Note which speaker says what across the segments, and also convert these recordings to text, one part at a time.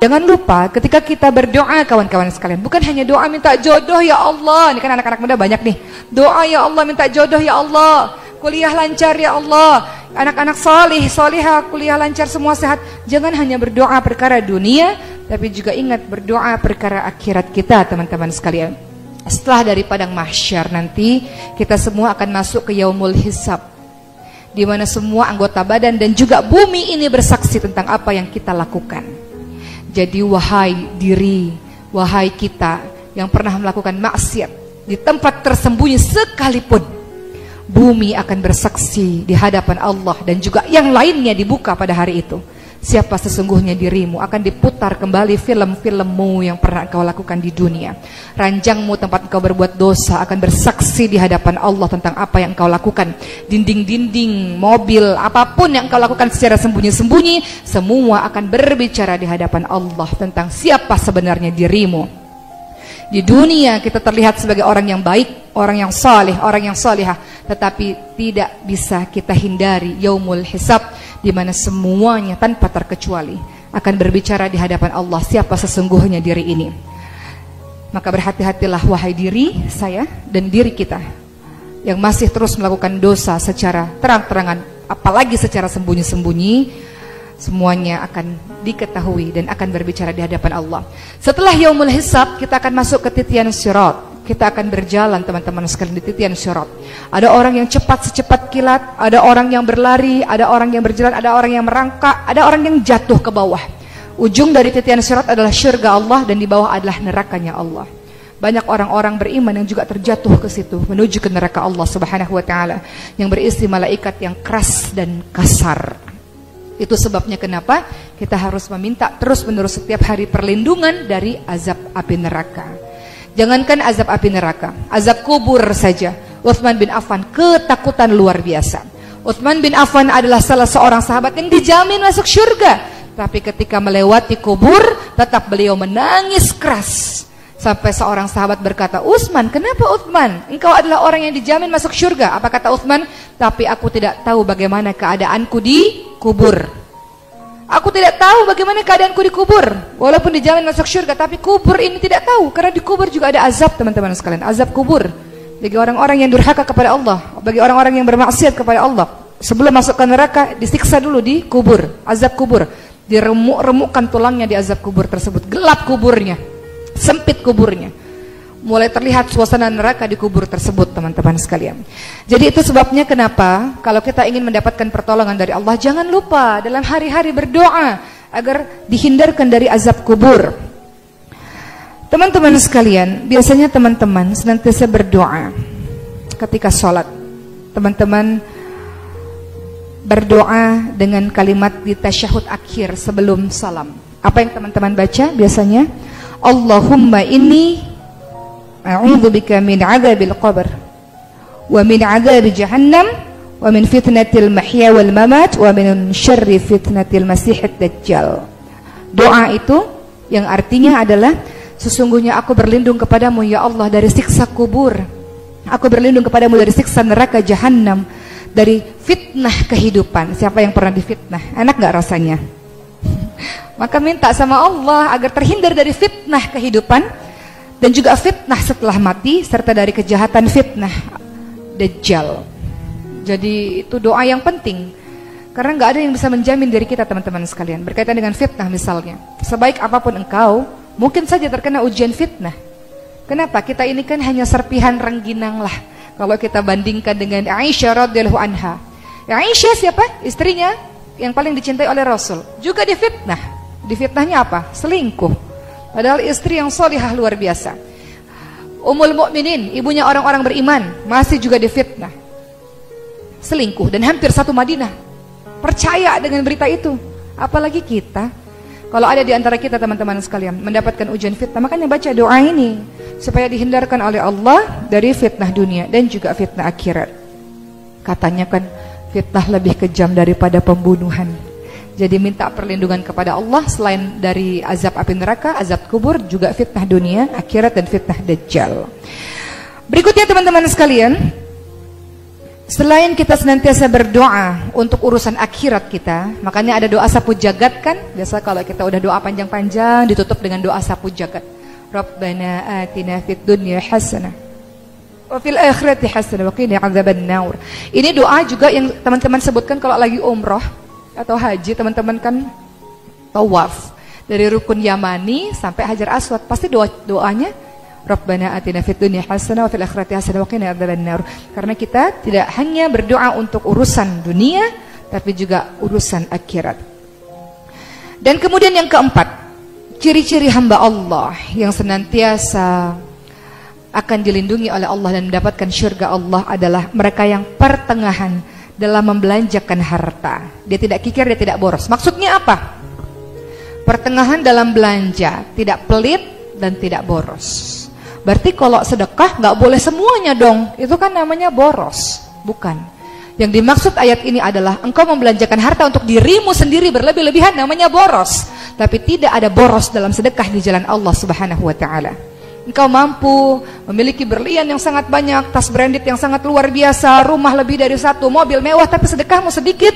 Speaker 1: Jangan lupa ketika kita berdoa kawan-kawan sekalian, bukan hanya doa minta jodoh ya Allah. Ini kan anak-anak muda banyak nih. Doa ya Allah minta jodoh ya Allah. Kuliah lancar ya Allah. Anak-anak salih, salihah, kuliah lancar semua sehat. Jangan hanya berdoa perkara dunia, tapi juga ingat berdoa perkara akhirat kita teman-teman sekalian. Setelah dari padang mahsyar nanti kita semua akan masuk ke yaumul hisab, di mana semua anggota badan dan juga bumi ini bersaksi tentang apa yang kita lakukan. Jadi wahai diri, wahai kita yang pernah melakukan maksiat di tempat tersembunyi sekalipun, bumi akan bersaksi di hadapan Allah dan juga yang lainnya dibuka pada hari itu. Siapa sesungguhnya dirimu, akan diputar kembali film-filmmu yang pernah engkau lakukan di dunia. Ranjangmu tempat engkau berbuat dosa akan bersaksi di hadapan Allah tentang apa yang engkau lakukan. Dinding-dinding, mobil, apapun yang engkau lakukan secara sembunyi-sembunyi, semua akan berbicara di hadapan Allah tentang siapa sebenarnya dirimu. Di dunia kita terlihat sebagai orang yang baik, orang yang saleh, orang yang salihah, tetapi tidak bisa kita hindari yaumul hisab, di mana semuanya tanpa terkecuali akan berbicara di hadapan Allah siapa sesungguhnya diri ini. Maka berhati-hatilah wahai diri saya dan diri kita yang masih terus melakukan dosa secara terang-terangan, apalagi secara sembunyi-sembunyi. Semuanya akan diketahui dan akan berbicara di hadapan Allah. Setelah yaumul hisab, kita akan masuk ke titian sirat. Kita akan berjalan teman-teman sekalian di titian sirat. Ada orang yang cepat secepat kilat, ada orang yang berlari, ada orang yang berjalan, ada orang yang merangkak, ada orang yang jatuh ke bawah. Ujung dari titian sirat adalah syurga Allah dan di bawah adalah nerakanya Allah. Banyak orang-orang beriman yang juga terjatuh ke situ menuju ke neraka Allah Subhanahu wa taala yang berisi malaikat yang keras dan kasar. Itu sebabnya kenapa kita harus meminta terus-menerus setiap hari perlindungan dari azab api neraka. Jangankan azab api neraka, azab kubur saja. Utsman bin Affan ketakutan luar biasa. Utsman bin Affan adalah salah seorang sahabat yang dijamin masuk surga, tapi ketika melewati kubur tetap beliau menangis keras. Sampai seorang sahabat berkata, Utsman, kenapa Utsman? Engkau adalah orang yang dijamin masuk surga. Apa kata Utsman? Tapi aku tidak tahu bagaimana keadaanku di kubur. Aku tidak tahu bagaimana keadaanku di kubur. Walaupun dijamin masuk surga, tapi kubur ini tidak tahu. Karena di kubur juga ada azab teman-teman sekalian. Azab kubur. Bagi orang-orang yang durhaka kepada Allah, bagi orang-orang yang bermaksiat kepada Allah, sebelum masuk ke neraka, disiksa dulu di kubur. Azab kubur. Diremuk-remukkan tulangnya di azab kubur tersebut. Gelap kuburnya, sempit kuburnya, mulai terlihat suasana neraka di kubur tersebut teman-teman sekalian. Jadi itu sebabnya kenapa kalau kita ingin mendapatkan pertolongan dari Allah, jangan lupa dalam hari-hari berdoa agar dihindarkan dari azab kubur. Teman-teman sekalian, biasanya teman-teman senantiasa berdoa ketika sholat. Teman-teman berdoa dengan kalimat di tasyahud akhir sebelum salam. Apa yang teman-teman baca biasanya? Allahumma inni a'udzubika min 'adzabil qabr wa min 'adzabi jahannam wa min fitnatil mahya wal mamat wa min syarri fitnatil masiihid dajjal. Doa itu yang artinya adalah sesungguhnya aku berlindung kepadamu ya Allah dari siksa kubur. Aku berlindung kepadamu dari siksa neraka jahannam, dari fitnah kehidupan. Siapa yang pernah difitnah? Enak gak rasanya? Maka minta sama Allah agar terhindar dari fitnah kehidupan dan juga fitnah setelah mati, serta dari kejahatan fitnah Dajjal. Jadi itu doa yang penting, karena nggak ada yang bisa menjamin diri kita teman-teman sekalian. Berkaitan dengan fitnah misalnya, sebaik apapun engkau, mungkin saja terkena ujian fitnah. Kenapa? Kita ini kan hanya serpihan rengginang lah kalau kita bandingkan dengan Aisyah radhiyallahu anha. Aisyah siapa? Istrinya yang paling dicintai oleh Rasul, juga difitnah. Difitnahnya apa? Selingkuh. Padahal istri yang solihah luar biasa. Ummul Mukminin, ibunya orang-orang beriman, masih juga difitnah. Selingkuh, dan hampir satu Madinah percaya dengan berita itu. Apalagi kita. Kalau ada di antara kita teman-teman sekalian mendapatkan ujian fitnah, makanya baca doa ini supaya dihindarkan oleh Allah dari fitnah dunia dan juga fitnah akhirat. Katanya kan fitnah lebih kejam daripada pembunuhan. Jadi minta perlindungan kepada Allah selain dari azab api neraka, azab kubur, juga fitnah dunia, akhirat, dan fitnah Dajjal. Berikutnya teman-teman sekalian, Selain kita senantiasa berdoa untuk urusan akhirat kita, makanya ada doa sapu jagat kan? Biasa kalau kita udah doa panjang-panjang ditutup dengan doa sapu jagat. Rabbana atina fid dunya hasanah wa fil akhirati hasanah wa qina adzabannar. Ini doa juga yang teman-teman sebutkan kalau lagi umroh atau haji, teman-teman kan tawaf dari rukun Yamani sampai Hajar Aswad, pasti doanya Rabbana atina fid dunya hasanah wa fil akhirati hasanah wa qina adzabannar. Karena kita tidak hanya berdoa untuk urusan dunia, tapi juga urusan akhirat. Dan kemudian yang keempat, ciri-ciri hamba Allah yang senantiasa akan dilindungi oleh Allah dan mendapatkan syurga Allah adalah mereka yang pertengahan dalam membelanjakan harta. Dia tidak kikir, dia tidak boros. Maksudnya apa? Pertengahan dalam belanja, tidak pelit dan tidak boros. Berarti kalau sedekah nggak boleh semuanya dong, itu kan namanya boros. Bukan. Yang dimaksud ayat ini adalah engkau membelanjakan harta untuk dirimu sendiri berlebih-lebihan, namanya boros. Tapi tidak ada boros dalam sedekah di jalan Allah Subhanahu wa taala. Engkau mampu memiliki berlian yang sangat banyak, tas branded yang sangat luar biasa, rumah lebih dari satu, mobil mewah, tapi sedekahmu sedikit,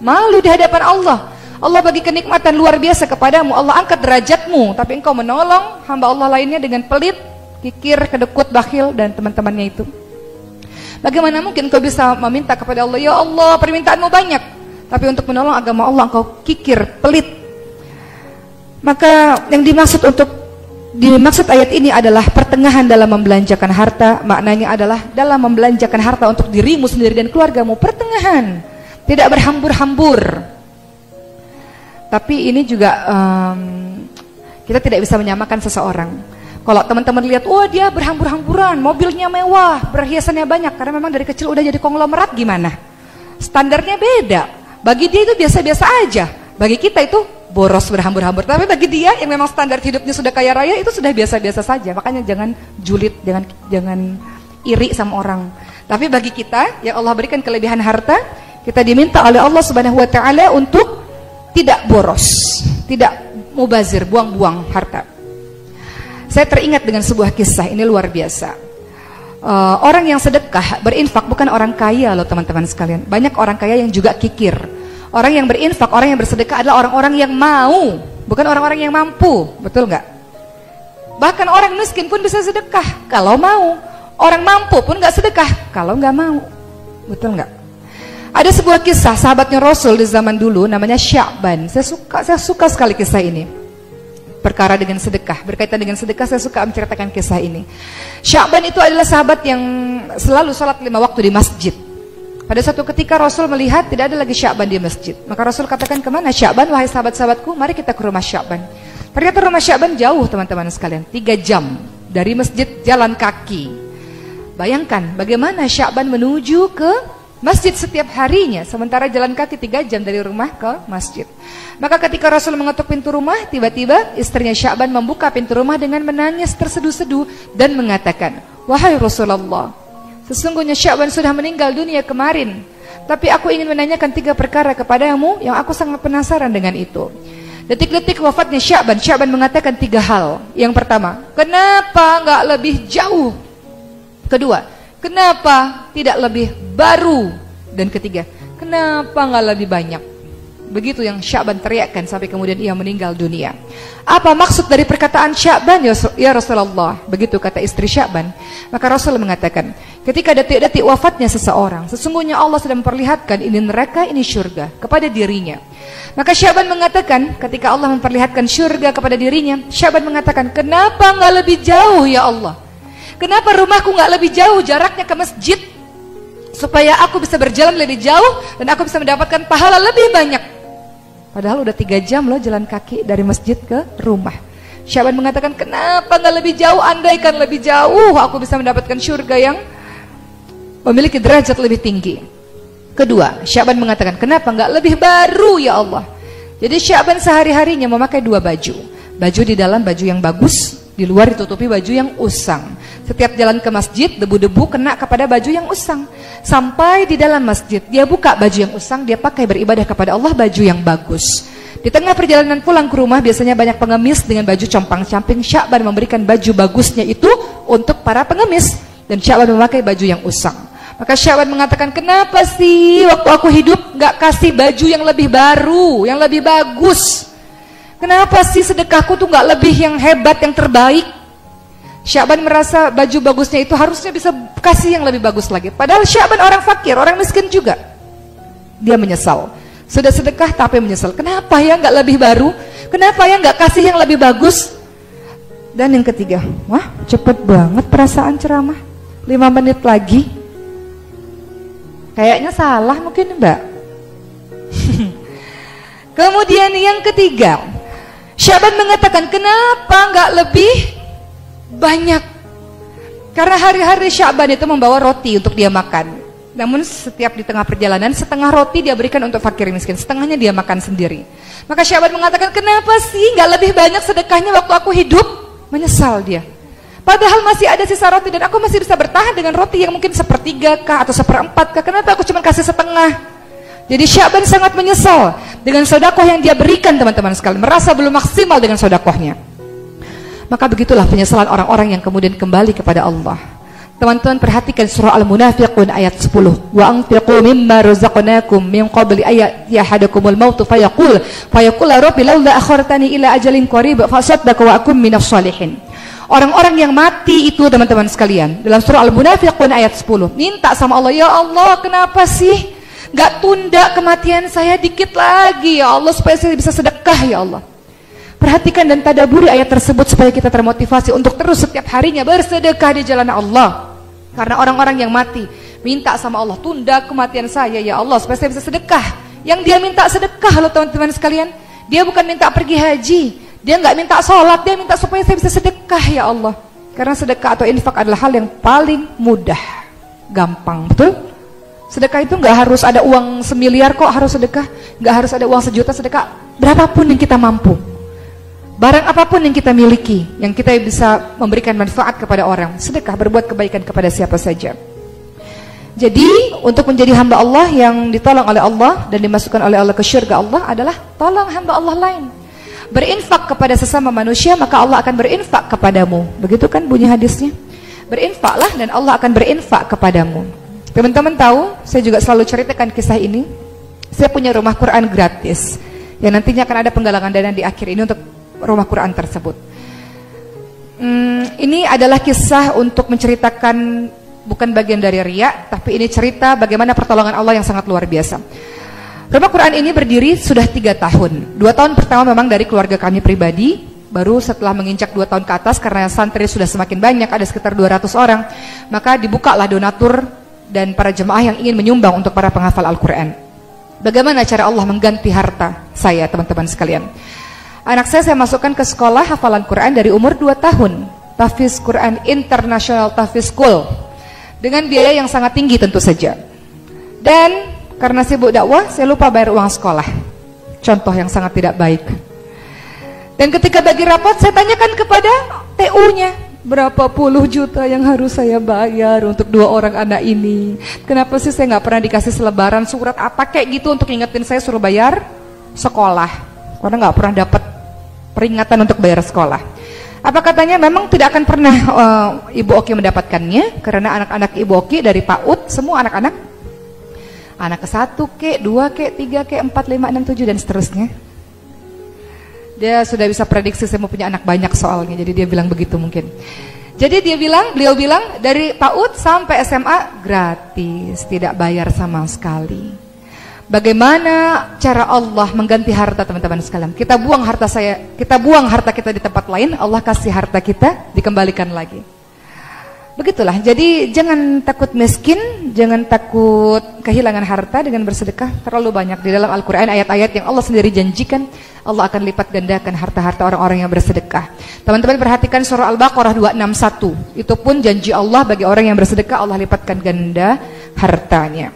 Speaker 1: malu di hadapan Allah. Allah bagi kenikmatan luar biasa kepadamu, Allah angkat derajatmu, tapi engkau menolong hamba Allah lainnya dengan pelit, kikir, kedekut, bakhil, dan teman-temannya itu. Bagaimana mungkin kau bisa meminta kepada Allah, ya Allah permintaanmu banyak, tapi untuk menolong agama Allah engkau kikir, pelit. Maka yang dimaksud ayat ini adalah pertengahan dalam membelanjakan harta. Maknanya adalah dalam membelanjakan harta untuk dirimu sendiri dan keluargamu, pertengahan, tidak berhambur-hambur. Tapi ini juga kita tidak bisa menyamakan seseorang. Kalau teman-teman lihat, oh dia berhambur-hamburan, mobilnya mewah, perhiasannya banyak, karena memang dari kecil udah jadi konglomerat, gimana? Standarnya beda. Bagi dia itu biasa-biasa aja. Bagi kita itu boros berhambur-hambur. Tapi bagi dia yang memang standar hidupnya sudah kaya raya, itu sudah biasa-biasa saja. Makanya jangan julid, jangan iri sama orang. Tapi bagi kita yang Allah berikan kelebihan harta, kita diminta oleh Allah Subhanahu wa taala untuk tidak boros, tidak mubazir, buang-buang harta. Saya teringat dengan sebuah kisah, ini luar biasa. Orang yang sedekah, berinfak bukan orang kaya loh teman-teman sekalian. Banyak orang kaya yang juga kikir. Orang yang berinfak, orang yang bersedekah adalah orang-orang yang mau, bukan orang-orang yang mampu. Betul nggak? Bahkan orang miskin pun bisa sedekah kalau mau. Orang mampu pun nggak sedekah kalau nggak mau. Betul nggak? Ada sebuah kisah sahabatnya Rasul di zaman dulu, namanya Sya'ban. Saya suka sekali kisah ini. Perkara dengan sedekah, berkaitan dengan sedekah, saya suka menceritakan kisah ini. Sya'ban itu adalah sahabat yang selalu sholat 5 waktu di masjid. Pada suatu ketika Rasul melihat tidak ada lagi Sya'ban di masjid. Maka Rasul katakan, kemana Sya'ban, wahai sahabat-sahabatku, mari kita ke rumah Sya'ban. Ternyata rumah Sya'ban jauh teman-teman sekalian, 3 jam dari masjid jalan kaki. Bayangkan bagaimana Sya'ban menuju ke masjid setiap harinya, sementara jalan kaki 3 jam dari rumah ke masjid. Maka ketika Rasul mengetuk pintu rumah, tiba-tiba istrinya Sya'ban membuka pintu rumah dengan menangis terseduh-seduh dan mengatakan, wahai Rasulullah, sesungguhnya Sya'ban sudah meninggal dunia kemarin, tapi aku ingin menanyakan 3 perkara kepadamu yang aku sangat penasaran dengan itu. Detik-detik wafatnya Sya'ban, Sya'ban mengatakan 3 hal. Yang pertama, kenapa nggak lebih jauh? Kedua, kenapa tidak lebih baru? Dan ketiga, kenapa nggak lebih banyak? Begitu yang Sya'ban teriakkan sampai kemudian ia meninggal dunia. Apa maksud dari perkataan Sya'ban, ya Rasulullah? Begitu kata istri Sya'ban. Maka Rasul mengatakan, ketika detik-detik wafatnya seseorang, sesungguhnya Allah sedang memperlihatkan ini neraka, ini syurga kepada dirinya. Maka Sya'ban mengatakan, ketika Allah memperlihatkan syurga kepada dirinya, Sya'ban mengatakan, kenapa nggak lebih jauh ya Allah? Kenapa rumahku nggak lebih jauh jaraknya ke masjid, supaya aku bisa berjalan lebih jauh dan aku bisa mendapatkan pahala lebih banyak? Padahal udah 3 jam loh jalan kaki dari masjid ke rumah. Sya'ban mengatakan, kenapa nggak lebih jauh? Andaikan lebih jauh, aku bisa mendapatkan syurga yang memiliki derajat lebih tinggi. Kedua, Sya'ban mengatakan, kenapa nggak lebih baru ya Allah? Jadi Sya'ban sehari-harinya memakai 2 baju. Baju di dalam baju yang bagus, di luar ditutupi baju yang usang. Setiap jalan ke masjid, debu-debu kena kepada baju yang usang. Sampai di dalam masjid, dia buka baju yang usang, dia pakai beribadah kepada Allah baju yang bagus. Di tengah perjalanan pulang ke rumah, biasanya banyak pengemis dengan baju compang-camping. Sya'ban memberikan baju bagusnya itu untuk para pengemis, dan Sya'ban memakai baju yang usang. Maka Sya'ban mengatakan, kenapa sih waktu aku hidup gak kasih baju yang lebih baru, yang lebih bagus? Kenapa sih sedekahku tuh gak lebih yang hebat, yang terbaik? Sya'ban merasa baju bagusnya itu harusnya bisa kasih yang lebih bagus lagi. Padahal Sya'ban orang fakir, orang miskin juga. Dia menyesal. Sudah sedekah tapi menyesal. Kenapa ya gak lebih baru? Kenapa ya gak kasih yang lebih bagus? Dan yang ketiga, wah cepet banget perasaan ceramah. 5 menit lagi. Kayaknya salah mungkin Mbak. Kemudian yang ketiga, Sya'ban mengatakan, kenapa nggak lebih banyak? Karena hari-hari Sya'ban itu membawa roti untuk dia makan. Namun setiap di tengah perjalanan, setengah roti dia berikan untuk fakir miskin, setengahnya dia makan sendiri. Maka Sya'ban mengatakan, kenapa sih nggak lebih banyak sedekahnya waktu aku hidup? Menyesal dia. Padahal masih ada sisa roti dan aku masih bisa bertahan dengan roti yang mungkin 1/3 kah atau 1/4 kah. Kenapa aku cuma kasih setengah? Jadi Sya'ban sangat menyesal dengan sedekah yang dia berikan, teman-teman sekalian. Merasa belum maksimal dengan sedekahnya. Maka begitulah penyesalan orang-orang yang kemudian kembali kepada Allah. Teman-teman perhatikan surah Al-Munafiqun ayat 10. Wa anfiqu mimma razaqnakum min qabli ayati ahadakumul maut fayaqul rabbi laula akhartani ila ajalin qarib fasaddaq wa akum minas shalihin. Orang-orang yang mati itu, teman-teman sekalian, dalam surah Al-Munafiqun ayat 10, minta sama Allah, ya Allah, kenapa sih gak tunda kematian saya dikit lagi ya Allah, supaya saya bisa sedekah ya Allah. Perhatikan dan tadaburi ayat tersebut supaya kita termotivasi untuk terus setiap harinya bersedekah di jalan Allah. Karena orang-orang yang mati minta sama Allah, tunda kematian saya ya Allah supaya saya bisa sedekah. Yang dia minta sedekah loh teman-teman sekalian. Dia bukan minta pergi haji, dia nggak minta sholat, dia minta supaya saya bisa sedekah ya Allah. Karena sedekah atau infak adalah hal yang paling mudah, gampang, betul? Sedekah itu nggak harus ada uang 1 miliar kok harus sedekah, nggak harus ada uang 1 juta sedekah, berapapun yang kita mampu. Barang apapun yang kita miliki, yang kita bisa memberikan manfaat kepada orang, sedekah, berbuat kebaikan kepada siapa saja. Jadi untuk menjadi hamba Allah yang ditolong oleh Allah dan dimasukkan oleh Allah ke syurga Allah adalah tolong hamba Allah lain. Berinfak kepada sesama manusia, maka Allah akan berinfak kepadamu. Begitu kan bunyi hadisnya? Berinfaklah dan Allah akan berinfak kepadamu. Teman-teman tahu, saya juga selalu ceritakan kisah ini. Saya punya rumah Quran gratis yang nantinya akan ada penggalangan dana di akhir ini untuk rumah Quran tersebut. Ini adalah kisah untuk menceritakan, bukan bagian dari riya, tapi ini cerita bagaimana pertolongan Allah yang sangat luar biasa. Rumah Quran ini berdiri sudah 3 tahun. 2 tahun pertama memang dari keluarga kami pribadi. Baru setelah menginjak 2 tahun ke atas, karena santri sudah semakin banyak, ada sekitar 200 orang, maka dibukalah donatur dan para jemaah yang ingin menyumbang untuk para penghafal Al-Quran. Bagaimana cara Allah mengganti harta saya, teman-teman sekalian? Anak saya masukkan ke sekolah hafalan Quran dari umur 2 tahun. Tahfiz Quran International Tahfiz School. Dengan biaya yang sangat tinggi tentu saja. Dan karena sibuk dakwah, saya lupa bayar uang sekolah. Contoh yang sangat tidak baik. Dan ketika bagi rapot, saya tanyakan kepada TU-nya, berapa puluh juta yang harus saya bayar untuk 2 orang anak ini? Kenapa sih saya nggak pernah dikasih selebaran surat apa kayak gitu untuk ingetin saya suruh bayar sekolah? Karena nggak pernah dapat peringatan untuk bayar sekolah. Apa katanya? Memang tidak akan pernah Ibu Oki mendapatkannya, karena anak-anak Ibu Oki dari PAUD semua anak-anak, anak ke-1 ke, 2 ke, 3 ke, 4, 5, 6, 7 dan seterusnya. Dia sudah bisa prediksi saya mau punya anak banyak soalnya, jadi dia bilang begitu mungkin. Jadi beliau bilang dari PAUD sampai SMA gratis, tidak bayar sama sekali. Bagaimana cara Allah mengganti harta, teman-teman sekalian? Kita buang harta kita di tempat lain, Allah kasih harta kita dikembalikan lagi. Begitulah. Jadi jangan takut miskin, jangan takut kehilangan harta dengan bersedekah. Terlalu banyak di dalam Al-Quran ayat-ayat yang Allah sendiri janjikan Allah akan lipat gandakan harta-harta orang-orang yang bersedekah. Teman-teman perhatikan surah Al-Baqarah 261. Itu pun janji Allah bagi orang yang bersedekah, Allah lipatkan ganda hartanya.